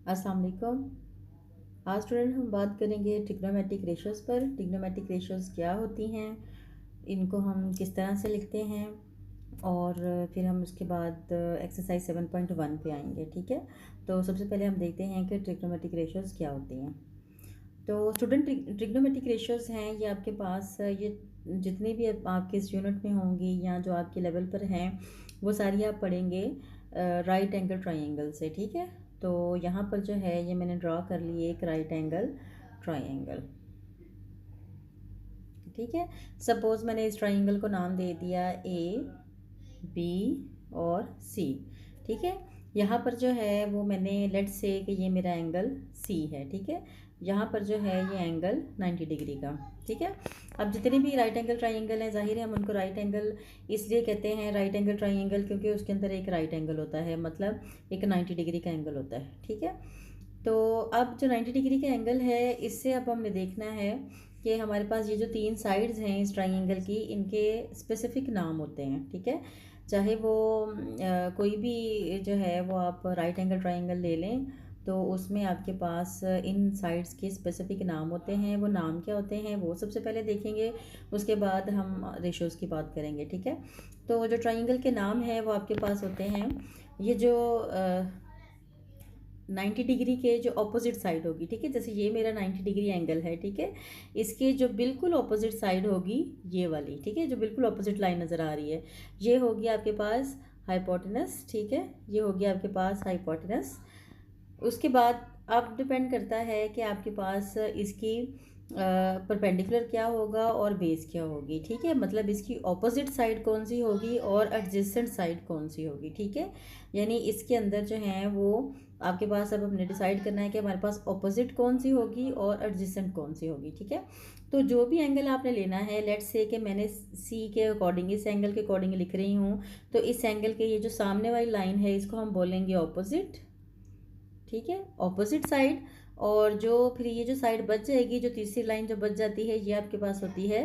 अस्सलाम वालेकुम। आज स्टूडेंट हम बात करेंगे ट्रिग्नोमेट्रिक रेशियोज़ पर। ट्रिग्नोमेट्रिक रेशियोज़ क्या होती हैं, इनको हम किस तरह से लिखते हैं, और फिर हम उसके बाद एक्सरसाइज 7.1 पे आएंगे। ठीक है, तो सबसे पहले हम देखते हैं कि ट्रिग्नोमेट्रिक रेशियोज़ क्या होती हैं। तो स्टूडेंट, ट्रिग्नोमेट्रिक रेशियोज़ हैं ये आपके पास, ये जितनी भी आपके इस यूनिट में होंगी या जो आपके लेवल पर हैं वो सारी आप पढ़ेंगे राइट एंगल ट्राइंगल से। ठीक है, तो यहाँ पर जो है ये मैंने ड्रा कर ली एक राइट एंगल ट्राइंगल। ठीक है, सपोज़ मैंने इस ट्राइंगल को नाम दे दिया ए, बी और सी। ठीक है, यहाँ पर जो है वो मैंने लेट से कि ये मेरा एंगल सी है। ठीक है, यहाँ पर जो है ये एंगल 90 डिग्री का। ठीक है, अब जितने भी राइट एंगल ट्राइंगल हैं, जाहिर है हम उनको राइट एंगल इसलिए कहते हैं राइट एंगल ट्राइंगल क्योंकि उसके अंदर एक राइट एंगल होता है, मतलब एक 90 डिग्री का एंगल होता है। ठीक है, तो अब जो 90 डिग्री का एंगल है इससे अब हमने देखना है कि हमारे पास ये जो तीन साइड्स हैं इस ट्राइंगल की, इनके स्पेसिफिक नाम होते हैं। ठीक है, चाहे वो कोई भी जो है वो आप राइट एंगल ट्राइंगल ले लें तो उसमें आपके पास इन साइड्स के स्पेसिफिक नाम होते हैं। वो नाम क्या होते हैं वो सबसे पहले देखेंगे, उसके बाद हम रेशोज़ की बात करेंगे। ठीक है, तो जो ट्राइंगल के नाम है वो आपके पास होते हैं, ये जो 90 डिग्री के जो अपोजिट साइड होगी। ठीक है, जैसे ये मेरा 90 डिग्री एंगल है। ठीक है, इसके जो बिल्कुल अपोजिट साइड होगी ये वाली। ठीक है, जो बिल्कुल अपोजिट लाइन नज़र आ रही है ये होगी आपके पास हाइपोटेनस। ठीक है, ये होगी आपके पास हाइपोटेनस। उसके बाद अब डिपेंड करता है कि आपके पास इसकी परपेंडिकुलर क्या होगा और बेस क्या होगी। ठीक है, मतलब इसकी ऑपोजिट साइड कौन सी होगी और एडजेसेंट साइड कौन सी होगी। ठीक है, यानी इसके अंदर जो है वो आपके पास अब हमने डिसाइड करना है कि हमारे पास ऑपोजिट कौन सी होगी और एडजेसेंट कौन सी होगी। ठीक है, तो जो भी एंगल आपने लेना है, लेट्स से कि मैंने सी के अकॉर्डिंग, इस एंगल के अकॉर्डिंग लिख रही हूँ, तो इस एंगल के ये जो सामने वाली लाइन है इसको हम बोलेंगे ऑपोजिट। ठीक है, ऑपोजिट साइड। और जो फिर ये जो साइड बच जाएगी, जो तीसरी लाइन जो बच जाती है, ये आपके पास होती है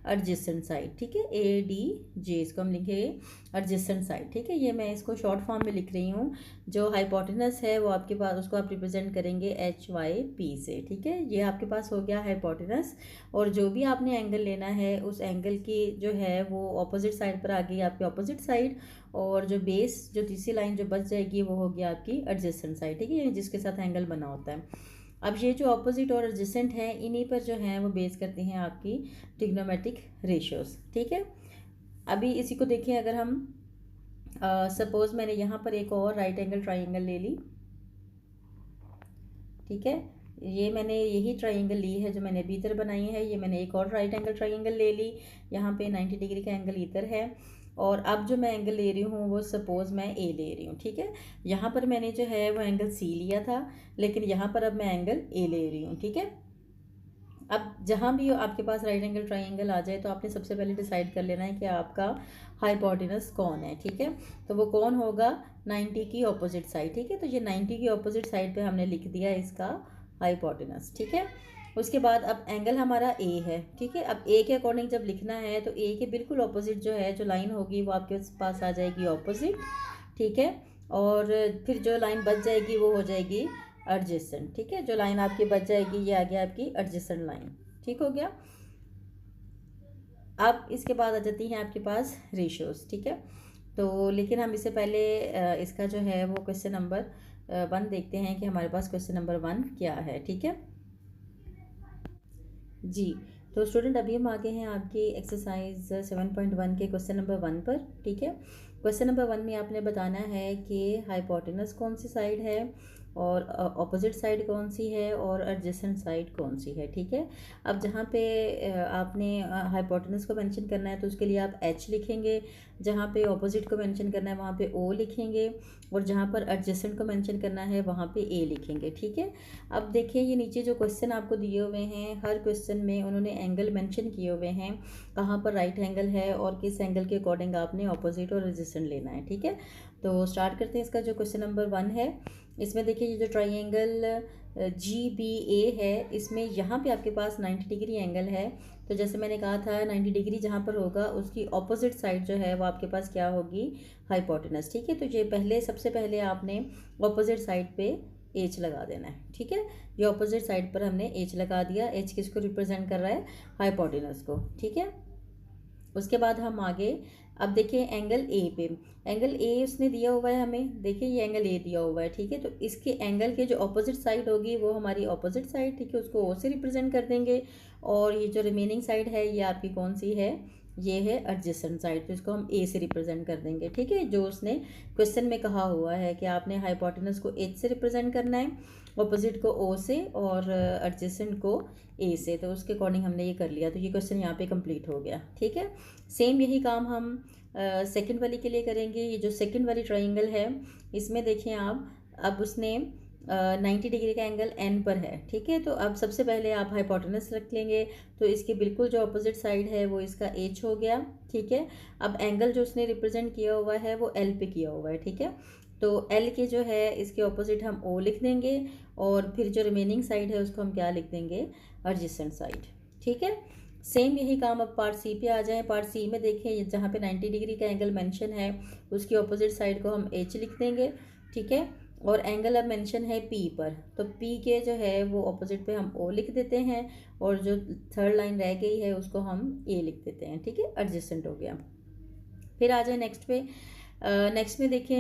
एडजेसेंट साइड। ठीक है, ए डी जे इसको हम लिखेंगे एडजेसेंट साइड। ठीक है, ये मैं इसको शॉर्ट फॉर्म में लिख रही हूँ। जो हाइपोटेनस है वो आपके पास, उसको आप रिप्रेजेंट करेंगे एच वाई पी से। ठीक है, ये आपके पास हो गया हाइपोटेनस। और जो भी आपने एंगल लेना है उस एंगल की जो है वो ऑपोजिट साइड पर आ गई आपकी ऑपोजिट साइड, और जो बेस, जो तीसरी लाइन जो बच जाएगी वो होगी आपकी एडजेसेंट साइड। ठीक है, यानी जिसके साथ एंगल बना होता है। अब ये जो ऑपोजिट और एडजेसेंट है इन्हीं पर जो है वो बेस करती हैं आपकी ट्रिग्नोमेट्रिक रेशियोज़। ठीक है, अभी इसी को देखें, अगर हम सपोज़ मैंने यहाँ पर एक और राइट एंगल ट्राइंगल ले ली। ठीक है, ये मैंने यही ट्राइंगल ली है जो मैंने अभी इधर बनाई है, ये मैंने एक और राइट एंगल ट्राइंगल ले ली। यहाँ पे 90 डिग्री का एंगल इधर है, और अब जो मैं एंगल ले रही हूँ वो सपोज़ मैं ए ले रही हूँ। ठीक है, यहाँ पर मैंने जो है वो एंगल सी लिया था, लेकिन यहाँ पर अब मैं एंगल ए ले रही हूँ। ठीक है, अब जहाँ भी आपके पास राइट एंगल ट्राइंगल आ जाए तो आपने सबसे पहले डिसाइड कर लेना है कि आपका हाइपोटेनस कौन है। ठीक है, तो वो कौन होगा, 90 की ऑपोजिट साइड। ठीक है, तो ये 90 की ऑपोजिट साइड पे हमने लिख दिया इसका हाइपोटेनस। ठीक है, उसके बाद अब एंगल हमारा ए है। ठीक है, अब ए के अकॉर्डिंग जब लिखना है तो ए के बिल्कुल ऑपोजिट जो है जो लाइन होगी वो आपके पास आ जाएगी ऑपोजिट। ठीक है, और फिर जो लाइन बच जाएगी वो हो जाएगी एडजेसेंट। ठीक है, जो लाइन आपकी बच जाएगी ये आ गया आपकी एडजेसेंट लाइन। ठीक हो गया। अब इसके बाद आ जाती हैं आपके पास रेशियोज़। ठीक है, तो लेकिन हम इससे पहले इसका जो है वो क्वेश्चन नंबर 1 देखते हैं कि हमारे पास क्वेश्चन नंबर 1 क्या है। ठीक है जी, तो स्टूडेंट अभी हम आगे हैं आपकी एक्सरसाइज 7.1 के क्वेश्चन नंबर 1 पर। ठीक है, क्वेश्चन नंबर 1 में आपने बताना है कि हाइपोटेनस कौन सी साइड है और ऑपोजिट साइड कौन सी है और एडजेसेंट साइड कौन सी है। ठीक है, अब जहाँ पे आपने हाइपोटेनस को मेंशन करना है तो उसके लिए आप एच लिखेंगे, जहाँ पे ऑपोजिट को मेंशन करना है वहाँ पे ओ लिखेंगे, और जहाँ पर एडजेसेंट को मेंशन करना है वहाँ पे ए लिखेंगे। ठीक है, अब देखिए ये नीचे जो क्वेश्चन आपको दिए हुए हैं, हर क्वेश्चन में उन्होंने एंगल मेंशन किए हुए हैं, कहाँ पर राइट एंगल है और किस एंगल के अकॉर्डिंग आपने ऑपोजिट और एडजेसेंट लेना है। ठीक है, तो स्टार्ट करते हैं इसका जो क्वेश्चन नंबर 1 है। इसमें देखिए ये जो ट्राइंगल GBA है, इसमें यहाँ पे आपके पास 90 डिग्री एंगल है। तो जैसे मैंने कहा था 90 डिग्री जहाँ पर होगा उसकी ऑपोजिट साइड जो है वो आपके पास क्या होगी, हाइपोटेनस। ठीक है, तो ये पहले, सबसे पहले आपने ऑपोजिट साइड पे एच लगा देना है, ठीक है। ये ऑपोजिट साइड पर हमने एच लगा दिया। एच किसको रिप्रेजेंट कर रहा है? हाइपोटेनस को, ठीक है। उसके बाद हम आगे अब देखिए एंगल ए पे, एंगल ए उसने दिया हुआ है हमें, देखिए ये एंगल ए दिया हुआ है, ठीक है। तो इसके एंगल के जो ऑपोजिट साइड होगी वो हमारी ऑपोजिट साइड, ठीक है, उसको ओ से रिप्रेजेंट कर देंगे। और ये जो रिमेनिंग साइड है ये आपकी कौन सी है? ये है एडजेसेंट साइड, तो इसको हम ए से रिप्रेजेंट कर देंगे, ठीक है। जो उसने क्वेश्चन में कहा हुआ है कि आपने हाइपोटेनस को एच से रिप्रेजेंट करना है, ऑपोजिट को ओ से और एडजेसेंट को ए से, तो उसके अकॉर्डिंग हमने ये कर लिया। तो ये क्वेश्चन यहाँ पे कंप्लीट हो गया, ठीक है। सेम यही काम हम सेकंड वाली के लिए करेंगे। ये जो सेकंड वाली ट्राइंगल है इसमें देखें आप, अब उसने 90 डिग्री का एंगल एन पर है, ठीक है। तो अब सबसे पहले आप हाइपोटेनस रख लेंगे, तो इसके बिल्कुल जो अपोजिट साइड है वो इसका एच हो गया, ठीक है। अब एंगल जो उसने रिप्रेजेंट किया हुआ है वो एल पे किया हुआ है, ठीक है। तो एल के जो है इसके ऑपोजिट हम ओ लिख देंगे, और फिर जो रिमेनिंग साइड है उसको हम क्या लिख देंगे? एडजेसेंट साइड, ठीक है। सेम यही काम अब पार्ट सी पे आ जाए। पार्ट सी में देखें जहाँ पे 90 डिग्री का एंगल मेंशन है उसकी ऑपोजिट साइड को हम एच लिख देंगे, ठीक है। और एंगल अब मेंशन है पी पर, तो पी के जो है वो ऑपोजिट पे हम ओ लिख देते हैं, और जो थर्ड लाइन रह गई है उसको हम ए लिख देते हैं, ठीक है। एडजेसेंट हो गया। फिर आ जाए नेक्स्ट पे। नेक्स्ट में देखें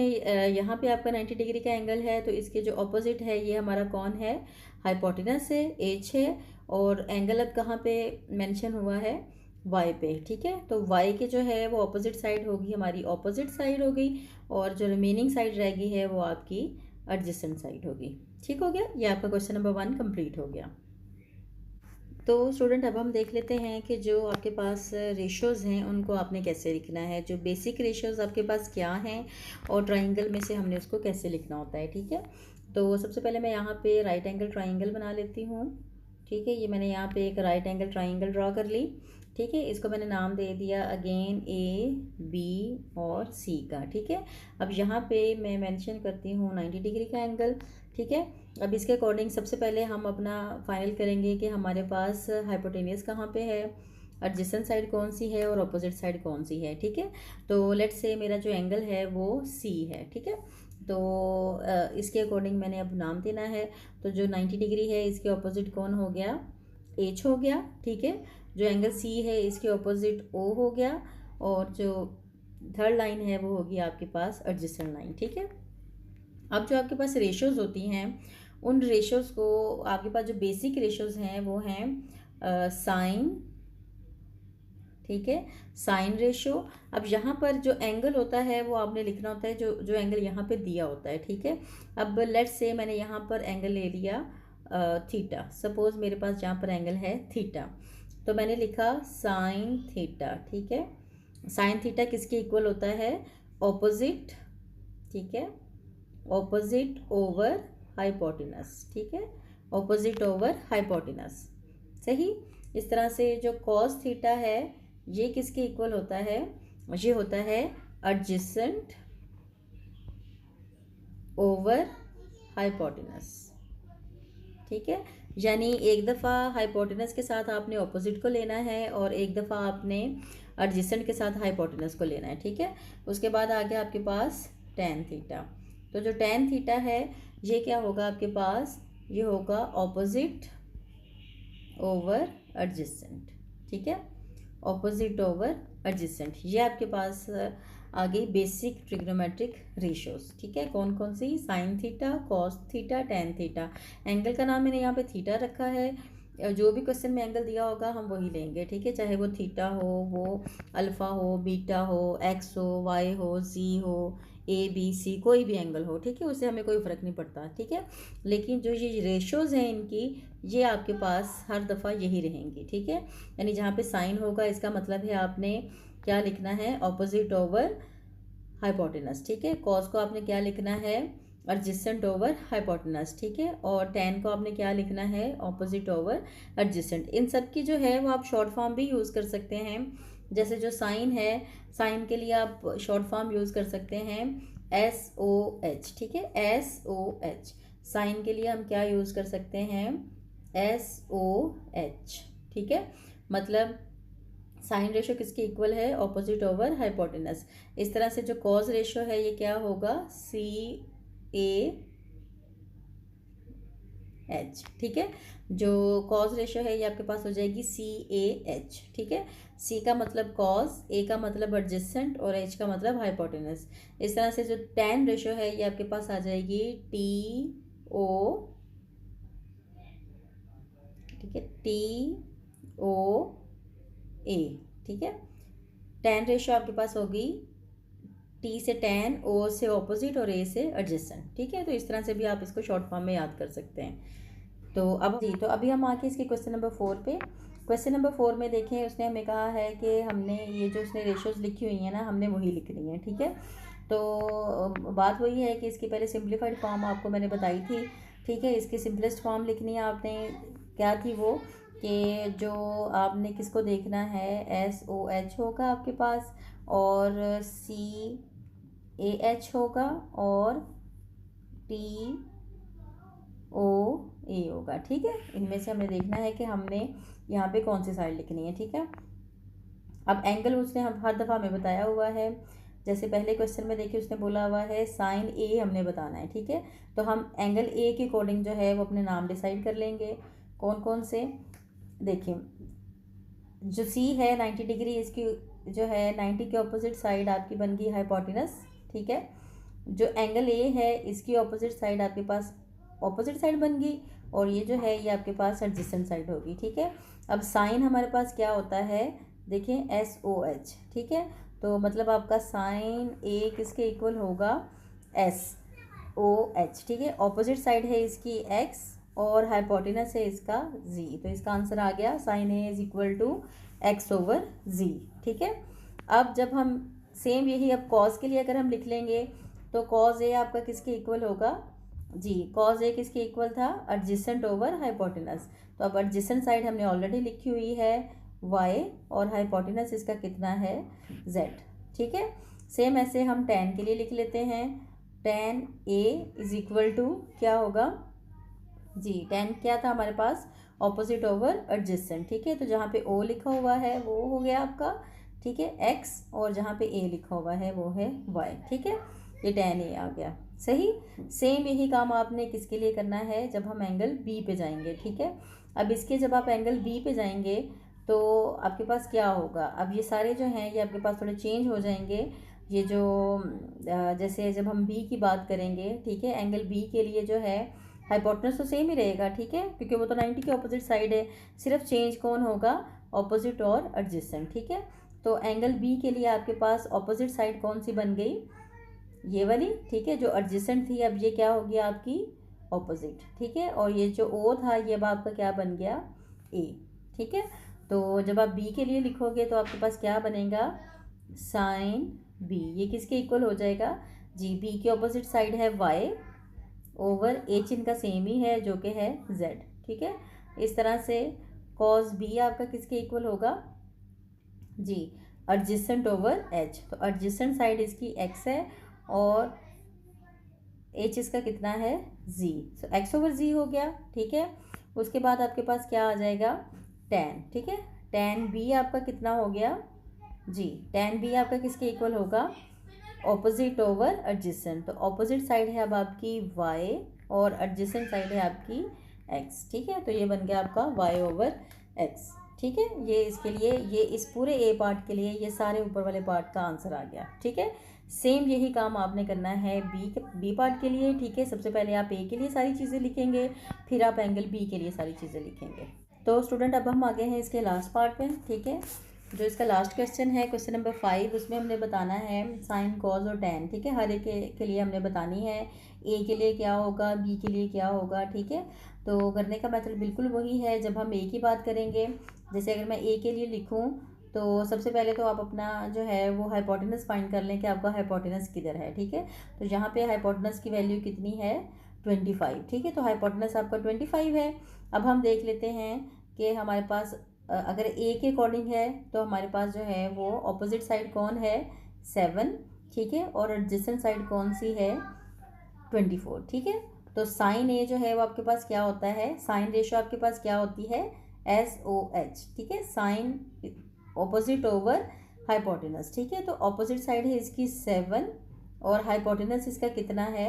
यहाँ पे आपका 90 डिग्री का एंगल है, तो इसके जो ऑपोजिट है ये हमारा कौन है? हाइपोटेनस है, एच है। और एंगल अब कहाँ पे मेंशन हुआ है? वाई पे, ठीक है। तो वाई के जो है वो ऑपोजिट साइड होगी हमारी ऑपोजिट साइड हो गई, और जो रिमेनिंग साइड रह गई है वो आपकी एडजेसेंट साइड होगी, ठीक हो गया। ये आपका क्वेश्चन नंबर 1 कंप्लीट हो गया। तो स्टूडेंट अब हम देख लेते हैं कि जो आपके पास रेशोज़ हैं उनको आपने कैसे लिखना है। जो बेसिक रेशोज़ आपके पास क्या हैं और ट्राइंगल में से हमने उसको कैसे लिखना होता है, ठीक है। तो सबसे पहले मैं यहाँ पे राइट एंगल ट्राइंगल बना लेती हूँ, ठीक है। ये मैंने यहाँ पे एक राइट एंगल ट्राइंगल ड्रॉ कर ली, ठीक है। इसको मैंने नाम दे दिया अगेन ए, बी और सी का, ठीक है। अब यहाँ पे मैं मेंशन करती हूँ 90 डिग्री का एंगल, ठीक है। अब इसके अकॉर्डिंग सबसे पहले हम अपना फाइनल करेंगे कि हमारे पास हाइपोटेनियस कहाँ पे है, एडजेसेंट साइड कौन सी है और अपोजिट साइड कौन सी है, ठीक है। तो लेट्स से मेरा जो एंगल है वो सी है, ठीक है। तो इसके अकॉर्डिंग मैंने अब नाम देना है। तो जो 90 डिग्री है इसके ऑपोजिट कौन हो गया? एच हो गया, ठीक है। जो एंगल सी है इसके ऑपोजिट ओ हो गया, और जो थर्ड लाइन है वो होगी आपके पास एडजेसेंट लाइन, ठीक है। अब जो आपके पास रेशोज़ होती हैं उन रेशोज़ को, आपके पास जो बेसिक रेशोज़ हैं वो हैं साइन, ठीक है, साइन रेशो। अब यहाँ पर जो एंगल होता है वो आपने लिखना होता है जो जो एंगल यहाँ पे दिया होता है, ठीक है। अब लेट्स से मैंने यहाँ पर एंगल ले लिया थीटा, सपोज मेरे पास जहाँ पर एंगल है थीटा, तो मैंने लिखा साइन थीटा, ठीक है। साइन थीटा किसके इक्वल होता है? ऑपोजिट, ठीक है, ऑपोजिट ओवर हाइपोटेनस, ठीक है, ऑपोजिट ओवर हाइपोटेनस, सही। इस तरह से जो कॉस थीटा है ये किसके इक्वल होता है? ये होता है एडजेसेंट ओवर हाइपोटेनस, ठीक है। यानी एक दफ़ा हाइपोटेनस के साथ आपने ऑपोजिट को लेना है और एक दफ़ा आपने एडजेसेंट के साथ हाइपोटेनस को लेना है, ठीक है। उसके बाद आ गया आपके पास टेन थीटा। तो जो टेन थीटा है ये क्या होगा आपके पास? ये होगा ऑपोजिट ओवर एडजेसेंट, ठीक है, ऑपोजिट ओवर एडजेसेंट। ये आपके पास आ गई बेसिक ट्रिग्नोमेट्रिक रेशियोज, ठीक है। कौन कौन सी? Sine theta, cos theta, tan theta. Angle का नाम मैंने यहाँ पे थीटा रखा है, जो भी क्वेश्चन में एंगल दिया होगा हम वही लेंगे, ठीक है। चाहे वो थीटा हो, वो अल्फ़ा हो, बीटा हो, एक्स हो, वाई हो, जी हो, ए बी सी, कोई भी एंगल हो, ठीक है, उससे हमें कोई फ़र्क नहीं पड़ता, ठीक है। लेकिन जो ये रेशोज़ हैं इनकी, ये आपके पास हर दफ़ा यही रहेंगी, ठीक है। यानी जहाँ पे साइन होगा इसका मतलब है आपने क्या लिखना है? ऑपोजिट ओवर हाइपोटेनस, ठीक है। कॉस को आपने क्या लिखना है? एडजेसेंट ओवर हाइपोटेनस, ठीक है। और टेन को आपने क्या लिखना है? Opposite over adjacent. इन सब की जो है वो आप शॉर्ट फॉर्म भी यूज़ कर सकते हैं। जैसे जो साइन है, साइन के लिए आप शॉर्ट फॉर्म यूज़ कर सकते हैं SOH, ठीक है, SOH। साइन के लिए हम क्या यूज़ कर सकते हैं? SOH, ठीक है। मतलब साइन रेशो किसके इक्वल है? Opposite over hypotenuse. इस तरह से जो कॉज रेशो है ये क्या होगा? CA एच, ठीक है। जो कॉज रेशो है ये आपके पास हो जाएगी CAH, ठीक है। C का मतलब कॉज, A का मतलब एडजेसेंट और H का मतलब हाइपोटेनस। इस तरह से जो tan रेशो है ये आपके पास आ जाएगी TO, ठीक है, TOA, ठीक है। tan रेशो आपके पास होगी T से tan, O से ऑपोजिट और A से एडजेसेंट, ठीक है। तो इस तरह से भी आप इसको शॉर्ट फॉर्म में याद कर सकते हैं। तो अभी हम आके इसके क्वेश्चन नंबर 4 पे। क्वेश्चन नंबर 4 में देखें, उसने हमें कहा है कि हमने ये जो उसने रेशोज लिखी हुई हैं ना, हमने वही लिखनी है, ठीक है। तो बात वही है कि इसकी पहले सिंप्लीफाइड फॉर्म आपको मैंने बताई थी, ठीक है। इसकी सिंपलेस्ट फॉर्म लिखनी है आपने, क्या थी वो, कि जो आपने किसको देखना है, SOH होगा आपके पास और CAH होगा और TOA होगा, ठीक है। इनमें से हमें देखना है कि हमने यहाँ पे कौन सी साइड लिखनी है, ठीक है। अब एंगल उसने हम हर दफ़ा हमें बताया हुआ है, जैसे पहले क्वेश्चन में देखिए उसने बोला हुआ है साइन A हमने बताना है, ठीक है। तो हम एंगल A के अकॉर्डिंग जो है वो अपने नाम डिसाइड कर लेंगे, कौन कौन से। देखिए जो C है 90 डिग्री, इसकी जो है 90 के ऑपोजिट साइड आपकी बन गई हाइपोटेनस, ठीक है। जो एंगल A है इसकी ऑपोजिट साइड आपके पास ऑपोजिट साइड बन गई और ये जो है ये आपके पास एडजेसेंट साइड होगी, ठीक है। अब साइन हमारे पास क्या होता है, देखें SOH, ठीक है। तो मतलब आपका साइन A किसके इक्वल होगा, SOH, ठीक है। ऑपोजिट साइड है इसकी X और हाइपोटेनस है इसका Z, तो इसका आंसर आ गया sine A is equal to X/Z, ठीक है। अब जब हम सेम यही अब कॉज के लिए अगर हम लिख लेंगे तो कॉज A आपका किसके इक्वल होगा, जी कॉज A किसके इक्वल था, एडजेसेंट ओवर हाइपोटेनस। तो अब एडजेसेंट साइड हमने ऑलरेडी लिखी हुई है Y और हाइपोटेनस इसका कितना है Z, ठीक है। सेम ऐसे हम tan के लिए लिख लेते हैं, tan A is equal to क्या होगा, जी tan क्या था हमारे पास, ऑपोजिट ओवर एडजेसेंट, ठीक है। तो जहाँ पे O लिखा हुआ है वो हो गया आपका, ठीक है, X और जहाँ पे A लिखा हुआ है वो है Y, ठीक है। ये tan A आ गया, सही। सेम यही काम आपने किसके लिए करना है, जब हम एंगल B पे जाएंगे, ठीक है। अब इसके जब आप एंगल B पे जाएंगे तो आपके पास क्या होगा, अब ये सारे जो हैं ये आपके पास थोड़े चेंज हो जाएंगे। ये जो जैसे जब हम B की बात करेंगे, ठीक है, एंगल B के लिए जो है हाइपोटेनस तो सेम ही रहेगा, ठीक है, क्योंकि वो तो 90 के ऑपोजिट साइड है, सिर्फ चेंज कौन होगा, ऑपोजिट और एडजेसेंट, ठीक है। तो एंगल B के लिए आपके पास ऑपोजिट साइड कौन सी बन गई, ये वाली, ठीक है, जो एडजेसेंट थी अब ये क्या हो गया आपकी ऑपोजिट, ठीक है। और ये जो O था ये अब आपका क्या बन गया A, ठीक है। तो जब आप B के लिए लिखोगे तो आपके पास क्या बनेगा, साइन B, ये किसके इक्वल हो जाएगा, जी B की ऑपोजिट साइड है Y ओवर H इनका सेम ही है जो कि है Z, ठीक है। इस तरह से कॉस B आपका किसके इक्वल होगा, जी एडजेसेंट ओवर H, तो एडजेसेंट साइड इसकी X है और H इसका कितना है Z, सो X/Z हो गया, ठीक है। उसके बाद आपके पास क्या आ जाएगा, tan, ठीक है। tan B आपका कितना हो गया, जी tan B आपका किसके इक्वल होगा, ऑपोजिट ओवर एडजेसेंट, तो ऑपोजिट साइड है अब आपकी Y और एडजेसेंट साइड है आपकी X, ठीक है। तो ये बन गया आपका Y/X, ठीक है। ये इसके लिए, ये इस पूरे A पार्ट के लिए ये सारे ऊपर वाले पार्ट का आंसर आ गया, ठीक है। सेम यही काम आपने करना है बी पार्ट के लिए, ठीक है। सबसे पहले आप A के लिए सारी चीज़ें लिखेंगे, फिर आप एंगल B के लिए सारी चीज़ें लिखेंगे। तो स्टूडेंट अब हम आगे हैं इसके लास्ट पार्ट पे, ठीक है। जो इसका लास्ट क्वेश्चन है, क्वेश्चन नंबर 5, उसमें हमने बताना है साइन कॉज और टैन, ठीक है। हर एक के लिए हमने बतानी है, A के लिए क्या होगा, B के लिए क्या होगा, ठीक है। तो करने का मेथड बिल्कुल वही है। जब हम A की बात करेंगे, जैसे अगर मैं A के लिए लिखूँ तो सबसे पहले तो आप अपना जो है वो हाइपोटेनस फाइंड कर लें कि आपका हाइपोटेनस किधर है, ठीक है। तो यहाँ पे हाइपोटेनस की वैल्यू कितनी है, 25, ठीक है। तो हाइपोटेनस आपका 25 है। अब हम देख लेते हैं कि हमारे पास अगर A के अकॉर्डिंग है तो हमारे पास जो है वो ऑपोजिट साइड कौन है, 7, ठीक है, और एडजेसेंट साइड कौन सी है, 24, ठीक है। तो साइन A जो है वो आपके पास क्या होता है, साइन रेशो आपके पास क्या होती है, SOH, ठीक है, साइन ऑपोजिट ओवर हाइपोटेनस, ठीक है। तो ऑपोजिट साइड है इसकी 7 और हाइपोटेनस इसका कितना है,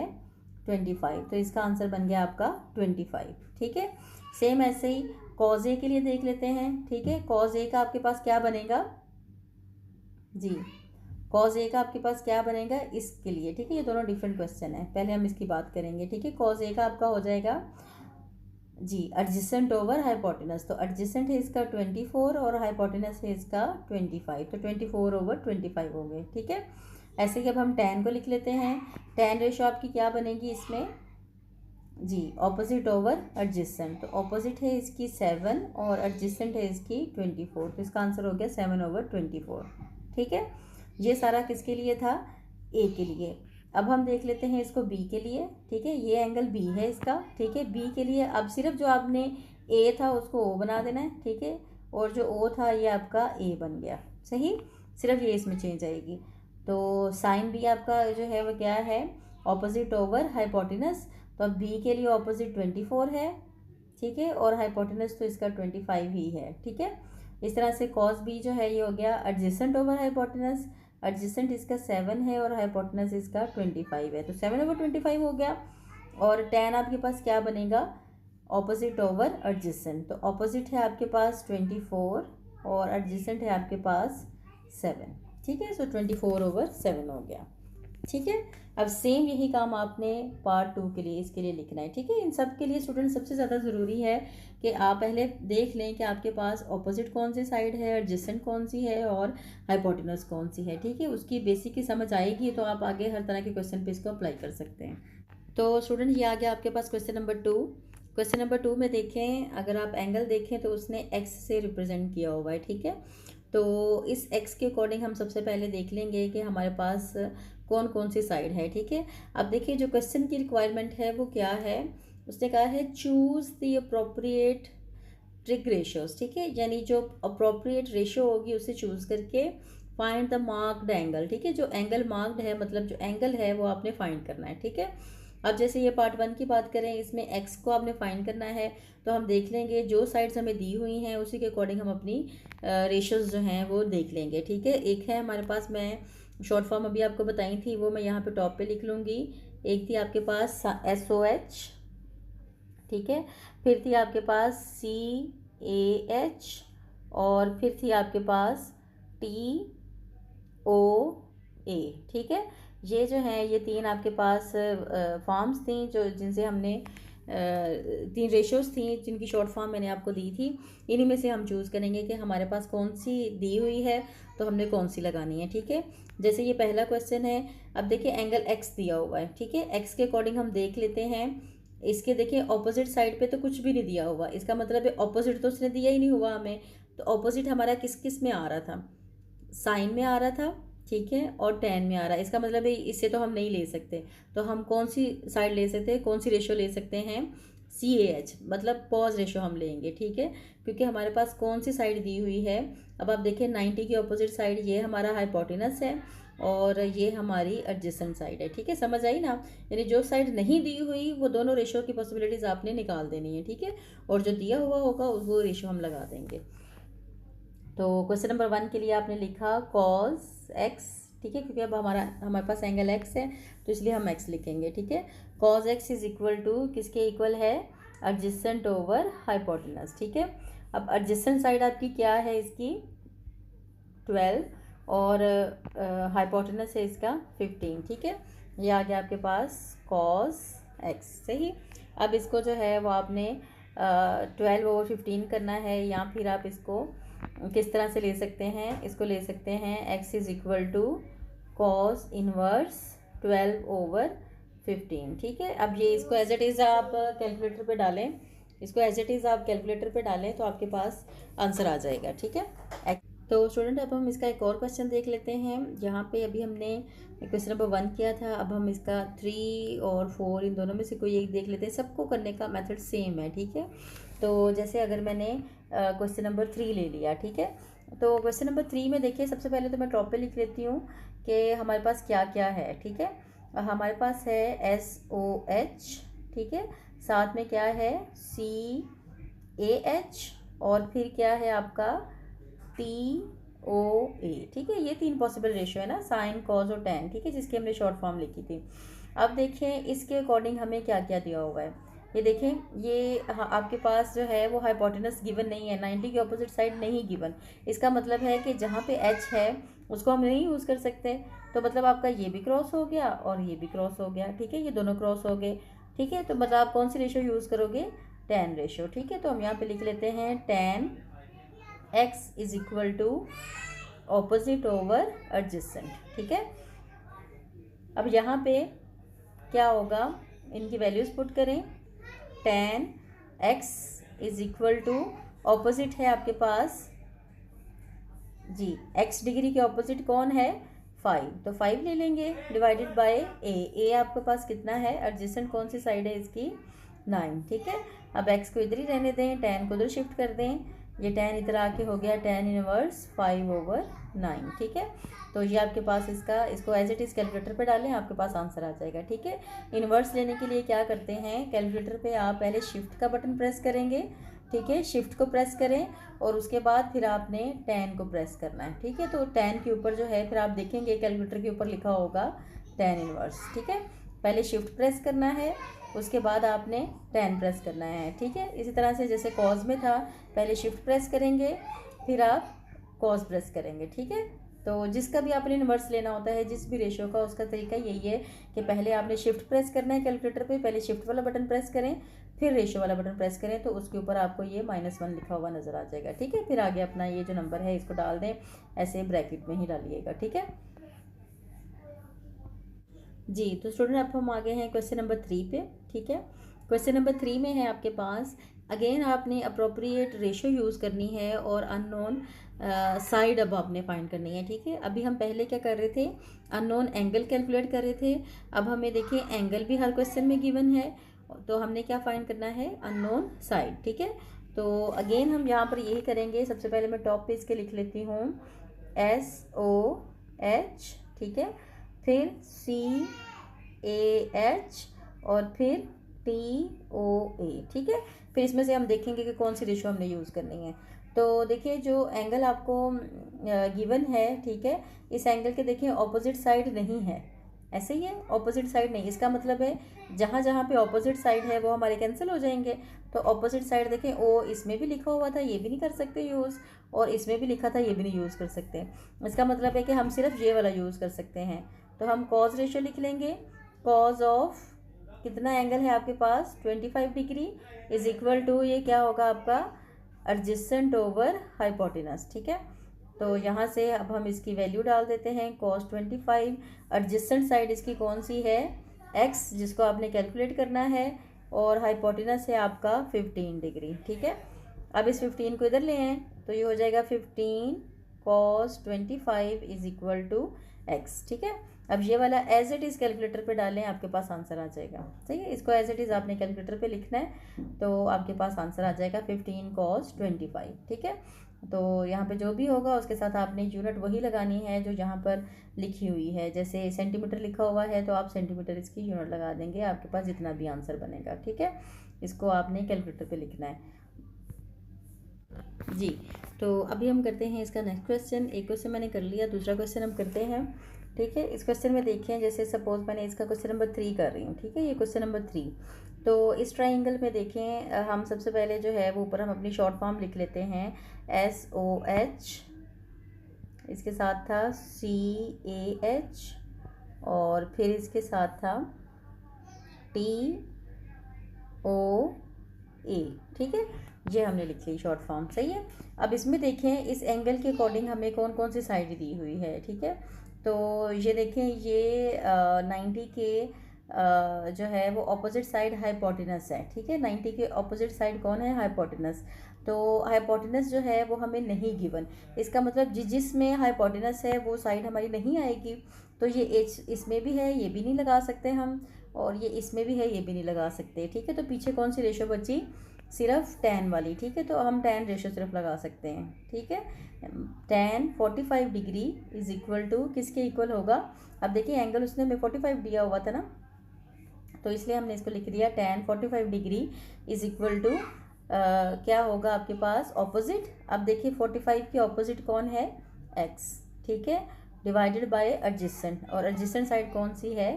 25, तो इसका आंसर बन गया आपका 25। ठीक है, सेम ऐसे ही कॉज ए के लिए देख लेते हैं। ठीक है, कॉज ए का आपके पास क्या बनेगा जी, कॉज ए का आपके पास क्या बनेगा इसके लिए। ठीक है, ये दोनों डिफरेंट क्वेश्चन है, पहले हम इसकी बात करेंगे। ठीक है, कॉज ए का आपका हो जाएगा जी एडजेसेंट ओवर हाइपोटेनस, तो एडजेसेंट है इसका 24 और हाइपोटेनस है इसका 25, तो 24 ओवर 25 हो गए। ठीक है, ऐसे कि अब हम tan को लिख लेते हैं। tan रेशो आपकी क्या बनेगी इसमें जी, ऑपोजिट ओवर एडजेसेंट, तो ऑपोजिट है इसकी 7 और एडजेसेंट है इसकी 24, तो इसका आंसर हो गया 7 ओवर 24। ठीक है, ये सारा किसके लिए था, ए के लिए। अब हम देख लेते हैं इसको बी के लिए। ठीक है, ये एंगल बी है इसका। ठीक है, बी के लिए अब सिर्फ जो आपने ए था उसको ओ बना देना है। ठीक है, और जो ओ था ये आपका ए बन गया। सही, सिर्फ ये इसमें चेंज आएगी। तो साइन बी आपका जो है वो क्या है, ऑपोजिट ओवर हाइपोटेनस, तो अब बी के लिए ऑपोजिट 24 है। ठीक है, और हाइपोटेनस तो इसका 25 ही है। ठीक है, इस तरह से कॉस बी जो है ये हो गया एडजेसेंट ओवर हाइपोटेनस, एडजेसेंट इसका 7 है और हाइपोटेनस इसका 25 है, तो 7 ओवर 25 हो गया। और tan आपके पास क्या बनेगा, ऑपोजिट ओवर एडजेसेंट, तो ऑपोजिट है आपके पास 24 और एडजेसेंट है आपके पास 7। ठीक है, सो 24 ओवर 7 हो गया। ठीक है, अब सेम यही काम आपने पार्ट 2 के लिए इसके लिए लिखना है। ठीक है, इन सब के लिए स्टूडेंट सबसे ज़्यादा ज़रूरी है कि आप पहले देख लें कि आपके पास ऑपोजिट कौन सी साइड है, एडजेसेंट कौन सी है और हाइपोटेनस कौन सी है। ठीक है, उसकी बेसिक की समझ आएगी तो आप आगे हर तरह के क्वेश्चन पे इसको अप्लाई कर सकते हैं। तो स्टूडेंट ये आ गया आपके पास क्वेश्चन नंबर 2। क्वेश्चन नंबर 2 में देखें, अगर आप एंगल देखें तो उसने एक्स से रिप्रेजेंट किया हुआ है। ठीक है, तो इस एक्स के अकॉर्डिंग हम सबसे पहले देख लेंगे कि हमारे पास कौन कौन सी साइड है। ठीक है, अब देखिए जो क्वेश्चन की रिक्वायरमेंट है वो क्या है, उसने कहा है चूज़ द अप्रोप्रिएट ट्रिग रेशियोज। ठीक है, यानी जो अप्रोप्रिएट रेशियो होगी उसे चूज़ करके फाइंड द मार्क्ड एंगल। ठीक है, जो एंगल मार्क्ड है मतलब जो एंगल है वो आपने फाइंड करना है। ठीक है, अब जैसे ये पार्ट 1 की बात करें, इसमें एक्स को आपने फाइंड करना है, तो हम देख लेंगे जो साइड्स हमें दी हुई हैं उसी के अकॉर्डिंग हम अपनी रेशियोज जो हैं वो देख लेंगे। ठीक है, एक है हमारे पास, मैं शॉर्ट फॉर्म अभी आपको बताई थी वो मैं यहाँ पे टॉप पे लिख लूँगी। एक थी आपके पास SOH, ठीक है, फिर थी आपके पास CAH और फिर थी आपके पास TOA। ठीक है, ये जो है ये 3 आपके पास फॉर्म्स थी जो जिनसे हमने 3 रेशियोज़ थी जिनकी शॉर्ट फॉर्म मैंने आपको दी थी। इन्हीं में से हम चूज़ करेंगे कि हमारे पास कौन सी दी हुई है तो हमने कौन सी लगानी है। ठीक है, जैसे ये पहला क्वेश्चन है, अब देखिए एंगल एक्स दिया हुआ है। ठीक है, एक्स के अकॉर्डिंग हम देख लेते हैं, इसके देखिए ऑपोजिट साइड पे तो कुछ भी नहीं दिया हुआ, इसका मतलब है ऑपोजिट तो उसने दिया ही नहीं हुआ हमें। तो ऑपोजिट हमारा किस किस में आ रहा था, साइन में आ रहा था। ठीक है, और tan में आ रहा है, इसका मतलब है इससे तो हम नहीं ले सकते, तो हम कौन सी साइड ले सकते हैं, कौन सी रेशो ले सकते हैं, CAH मतलब पॉज रेशो हम लेंगे। ठीक है, क्योंकि हमारे पास कौन सी साइड दी हुई है, अब आप देखिए 90 की अपोजिट साइड ये हमारा हाइपोटेनस है और ये हमारी एडजेसेंट साइड है। ठीक है, समझ आई ना, यानी जो साइड नहीं दी हुई वो दोनों रेशो की पॉसिबिलिटीज़ आपने निकाल देनी है। ठीक है, और जो दिया हुआ होगा वो रेशो हम लगा देंगे। तो क्वेश्चन नंबर 1 के लिए आपने लिखा कॉस एक्स। ठीक है, क्योंकि अब हमारे पास एंगल एक्स है तो इसलिए हम एक्स लिखेंगे। ठीक है, cos x is equal to किसके इक्वल है, एडजेसेंट ओवर हाइपोटेनस। ठीक है, अब एडजेसेंट साइड आपकी क्या है, इसकी 12 और हाइपोटेनस है इसका 15। ठीक है, ये आ गया आपके पास कॉस एक्स। सही, अब इसको जो है वो आपने 12 ओवर 15 करना है, या फिर आप इसको किस तरह से ले सकते हैं, इसको ले सकते हैं x is equal to cos inverse 12 over 15। ठीक है, अब ये इसको एज इट इज़ आप कैलकुलेटर पे डालें, इसको एज इट इज़ आप कैलकुलेटर पे डालें तो आपके पास आंसर आ जाएगा। ठीक है, तो स्टूडेंट अब हम इसका एक और क्वेश्चन देख लेते हैं। यहाँ पे अभी हमने क्वेश्चन नंबर 1 किया था, अब हम इसका 3 और 4 इन दोनों में से कोई एक देख लेते हैं। सबको करने का मेथड सेम है। ठीक है, तो जैसे अगर मैंने क्वेश्चन नंबर 3 ले लिया। ठीक है, तो क्वेश्चन नंबर 3 में देखिए सबसे पहले तो मैं टॉप पे लिख लेती हूँ कि हमारे पास क्या क्या है। ठीक है, हमारे पास है SOH। ठीक है, साथ में क्या है CAH और फिर क्या है आपका TOA। ठीक है, ये 3 पॉसिबल रेशियो है ना, साइन कॉस और tan। ठीक है, जिसकी हमने शॉर्ट फॉर्म लिखी थी। अब देखें इसके अकॉर्डिंग हमें क्या क्या दिया हुआ है। ये देखें, ये आपके पास जो है वो हाइपोटेनस गिवन नहीं है, 90 के ऑपोजिट साइड नहीं गिवन। इसका मतलब है कि जहाँ पे एच है उसको हम नहीं यूज़ कर सकते। तो मतलब आपका ये भी क्रॉस हो गया और ये भी क्रॉस हो गया, ठीक है, ये दोनों क्रॉस हो गए, ठीक है। तो मतलब आप कौन सी रेशो यूज़ करोगे, tan रेशो, ठीक है। तो हम यहाँ पे लिख लेते हैं tan x is equal to opposite over adjacent, ठीक है। अब यहाँ पे क्या होगा, इनकी वैल्यूज़ पुट करें। tan x is equal to opposite है आपके पास जी, x डिग्री के ऑपोजिट कौन है, 5, तो 5 ले लेंगे डिवाइडेड बाय a आपके पास कितना है, एडजेसेंट कौन सी साइड है इसकी, 9, ठीक है। अब x को इधर ही रहने दें, tan को उधर शिफ्ट कर दें, ये tan इधर आके हो गया tan इनवर्स 5/9, ठीक है। तो ये आपके पास इसको एज इट इज़ कैलकुलेटर पे डालें, आपके पास आंसर आ जाएगा, ठीक है। इन्वर्स लेने के लिए क्या करते हैं, कैलकुलेटर पे आप पहले शिफ्ट का बटन प्रेस करेंगे, ठीक है, शिफ्ट को प्रेस करें और उसके बाद फिर आपने tan को प्रेस करना है, ठीक है। तो tan के ऊपर जो है फिर आप देखेंगे कैलकुलेटर के ऊपर लिखा होगा tan इनवर्स, ठीक है। पहले शिफ्ट प्रेस करना है, उसके बाद आपने tan प्रेस करना है, ठीक है। इसी तरह से जैसे कॉज में था, पहले शिफ्ट प्रेस करेंगे फिर आप कॉज प्रेस करेंगे, ठीक है। तो जिसका भी आपने इन्वर्स लेना होता है, जिस भी रेशो का, उसका तरीका यही है कि पहले आपने शिफ्ट प्रेस करना है कैलकुलेटर पे, पहले शिफ्ट वाला बटन प्रेस करें फिर रेशो वाला बटन प्रेस करें, तो उसके ऊपर आपको ये -1 लिखा हुआ नज़र आ जाएगा, ठीक है। फिर आगे अपना ये जो नंबर है इसको डाल दें, ऐसे ब्रैकेट में ही डालिएगा, ठीक है जी। तो स्टूडेंट अब हम आगे हैं क्वेश्चन नंबर 3 पे, ठीक है। क्वेश्चन नंबर 3 में है आपके पास, अगेन आपने अप्रोप्रिएट रेशो यूज़ करनी है और अननोन साइड अब आपने फाइंड करनी है, ठीक है। अभी हम पहले क्या कर रहे थे, अननोन एंगल कैलकुलेट कर रहे थे। अब हमें देखिए एंगल भी हर क्वेश्चन में गिवन है, तो हमने क्या फाइंड करना है, अननोन साइड, ठीक है। तो अगेन हम यहाँ पर यही करेंगे। सबसे पहले मैं टॉप पे इसके लिख लेती हूँ SOH, ठीक है, फिर CAH और फिर TOA, ठीक है। फिर इसमें से हम देखेंगे कि कौन सी रेशो हमने यूज़ करनी है। तो देखिए जो एंगल आपको गिवन है, ठीक है, इस एंगल के देखिए ऑपोजिट साइड नहीं है, ऐसे ही है, ऑपोजिट साइड नहीं। इसका मतलब है जहाँ जहाँ पे ऑपोजिट साइड है वो हमारे कैंसिल हो जाएंगे। तो ऑपोजिट साइड देखें, ओ इसमें भी लिखा हुआ था, ये भी नहीं कर सकते यूज़, और इसमें भी लिखा था, ये भी नहीं यूज़ कर सकते। इसका मतलब है कि हम सिर्फ ये वाला यूज़ कर सकते हैं। तो हम कॉज रेशियो लिख लेंगे, कॉज ऑफ कितना एंगल है आपके पास, 25 डिग्री इज इक्वल टू, ये क्या होगा आपका, एडजेसेंट ओवर हाइपोटेनस, ठीक है। तो यहाँ से अब हम इसकी वैल्यू डाल देते हैं, cos 25, एडजेसेंट साइड इसकी कौन सी है, x, जिसको आपने कैलकुलेट करना है, और हाइपोटेनस है आपका 15 डिग्री, ठीक है। अब इस 15 को इधर ले आएँ तो ये हो जाएगा 15 cos 25 is equal to x, ठीक है। अब ये वाला एज इट इज़ कैलकुलेटर पे डालें, आपके पास आंसर आ जाएगा, सही है। इसको एज इट इज़ आपने कैलकुलेटर पे लिखना है, तो आपके पास आंसर आ जाएगा 15 cos 25, ठीक है। तो यहाँ पे जो भी होगा उसके साथ आपने यूनिट वही लगानी है जो यहाँ पर लिखी हुई है। जैसे सेंटीमीटर लिखा हुआ है तो आप सेंटीमीटर इसकी यूनिट लगा देंगे, आपके पास जितना भी आंसर बनेगा, ठीक है। इसको आपने कैलकुलेटर पे लिखना है जी। तो अभी हम करते हैं इसका नेक्स्ट क्वेश्चन। एक क्वेश्चन मैंने कर लिया, दूसरा क्वेश्चन हम करते हैं, ठीक है। इस क्वेश्चन में देखें, जैसे सपोज मैंने इसका क्वेश्चन नंबर 3 कर रही हूँ, ठीक है, ये क्वेश्चन नंबर 3। तो इस ट्राइंगल में देखें, हम सबसे पहले जो है वो ऊपर हम अपनी शॉर्ट फॉर्म लिख लेते हैं SOH, इसके साथ था CAH और फिर इसके साथ था TOA, ठीक है। ये हमने लिख ली शॉर्ट फॉर्म, सही है। अब इसमें देखें इस एंगल के अकॉर्डिंग हमें कौन कौन सी साइड दी हुई है, ठीक है। तो ये देखें, ये 90 के जो है वो ऑपोजिट साइड हाइपोटेनस है, ठीक है। 90 के ऑपोजिट साइड कौन है, हाइपोटेनस। तो हाइपोटेनस जो है वो हमें नहीं गिवन, इसका मतलब जिसमें हाइपोटेनस है वो साइड हमारी नहीं आएगी। तो ये एच इसमें भी है, ये भी नहीं लगा सकते हम, और ये इसमें भी है, ये भी नहीं लगा सकते, ठीक है। तो पीछे कौन सी रेशो बची, सिर्फ tan वाली, ठीक है। तो हम tan रेशो सिर्फ लगा सकते हैं, ठीक है। tan 45 degree is equal to किसके इक्वल होगा। अब देखिए एंगल उसने हमें 45 दिया हुआ था ना, तो इसलिए हमने इसको लिख दिया tan 45 degree is equal to क्या होगा आपके पास, ऑपोजिट। अब देखिए 45 के ऑपोजिट कौन है, x, ठीक है, डिवाइडेड बाय एडजेसेंट, और एडजेसेंट साइड कौन सी है,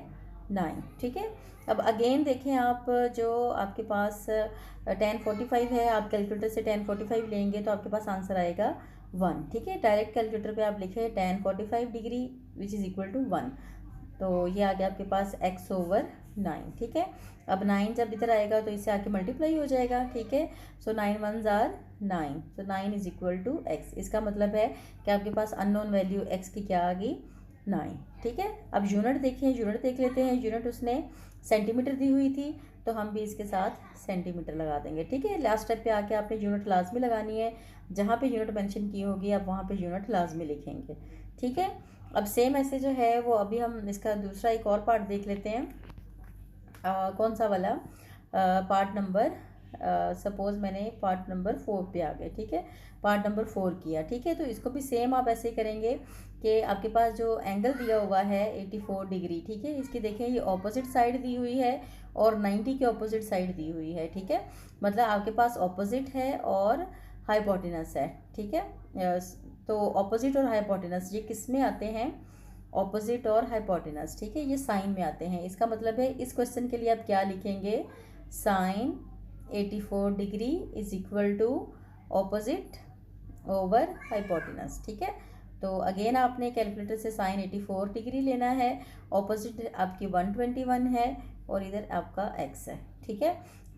9, ठीक है। अब अगेन देखें आप, जो आपके पास 1045 है, आप कैलकुलेटर से 1045 लेंगे तो आपके पास आंसर आएगा 1, ठीक है। डायरेक्ट कैलकुलेटर पे आप लिखे 1045 degree which is equal to 1, तो ये आ गया आपके पास x/9, ठीक है। अब 9 जब इधर आएगा तो इससे आके मल्टीप्लाई हो जाएगा, ठीक है। सो 9 1s are 9, तो 9 इज इक्वल टू x। इसका मतलब है कि आपके पास अननोन वैल्यू x की क्या आ गई, 9, ठीक है। अब यूनिट देखें, यूनिट देख लेते हैं। यूनिट उसने सेंटीमीटर दी हुई थी, तो हम भी इसके साथ सेंटीमीटर लगा देंगे, ठीक है। लास्ट स्टेप पे आके आपने यूनिट लाजमी लगानी है, जहाँ पे यूनिट मेंशन की होगी आप वहाँ पे यूनिट लाजमी लिखेंगे, ठीक है। अब सेम ऐसे जो है वो अभी हम इसका दूसरा एक और पार्ट देख लेते हैं। कौन सा वाला, पार्ट नंबर, सपोज़ मैंने पार्ट नंबर 4 पे आ गए, ठीक है। पार्ट नंबर 4 किया, ठीक है। तो इसको भी सेम आप ऐसे ही करेंगे कि आपके पास जो एंगल दिया हुआ है 84 डिग्री, ठीक है। इसकी देखें ये ऑपोजिट साइड दी हुई है और 90 की ऑपोजिट साइड दी हुई है, ठीक है। मतलब आपके पास ऑपोजिट है और हाइपोटेनस है, ठीक है। तो ऑपोजिट और हाइपोटेनस ये किस में आते हैं, ऑपोजिट और हाइपोटेनस, ठीक है, ये साइन में आते हैं। इसका मतलब है इस क्वेश्चन के लिए आप क्या लिखेंगे, sine 84 degree is equal to opposite over hypotenuse, ठीक है। तो अगेन आपने कैलकुलेटर से साइन 84 डिग्री लेना है, ऑपोजिट आपकी 121 है और इधर आपका x है, ठीक है।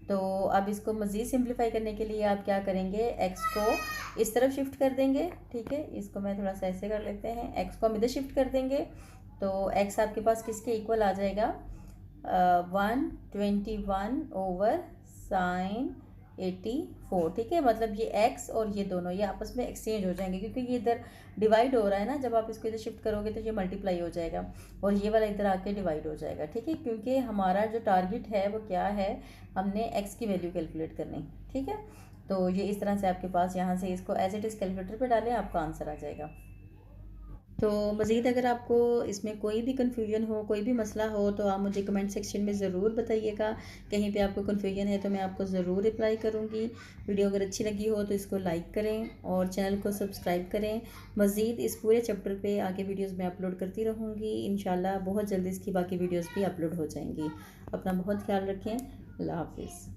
तो अब इसको मज़ीद सिंप्लीफाई करने के लिए आप क्या करेंगे, x को इस तरफ शिफ्ट कर देंगे, ठीक है। इसको मैं थोड़ा सा ऐसे कर लेते हैं, x को हम इधर शिफ्ट कर देंगे तो x आपके पास किसके इक्वल आ जाएगा, 121 ओवर साइन 84, ठीक है। मतलब ये x और ये दोनों ये आपस में एक्सचेंज हो जाएंगे, क्योंकि ये इधर डिवाइड हो रहा है ना, जब आप इसको इधर शिफ्ट करोगे तो ये मल्टीप्लाई हो जाएगा और ये वाला इधर आके डिवाइड हो जाएगा, ठीक है। क्योंकि हमारा जो टारगेट है वो क्या है, हमने x की वैल्यू कैलकुलेट करनी, ठीक है। तो ये इस तरह से आपके पास यहाँ से इसको एज इट इज़ कैलकुलेटर पे डालें, आपका आंसर आ जाएगा। तो मज़ीद अगर आपको इसमें कोई भी कन्फ्यूजन हो, कोई भी मसला हो, तो आप मुझे कमेंट सेक्शन में ज़रूर बताइएगा। कहीं पे आपको कन्फ्यूजन है तो मैं आपको ज़रूर रिप्लाई करूँगी। वीडियो अगर अच्छी लगी हो तो इसको लाइक करें और चैनल को सब्सक्राइब करें। मज़ीद इस पूरे चैप्टर पे आगे वीडियोस मैं अपलोड करती रहूँगी। इंशाल्लाह बहुत जल्दी इसकी बाकी वीडियोज़ भी अपलोड हो जाएंगी। अपना बहुत ख्याल रखें। अल्लाह हाफिज़।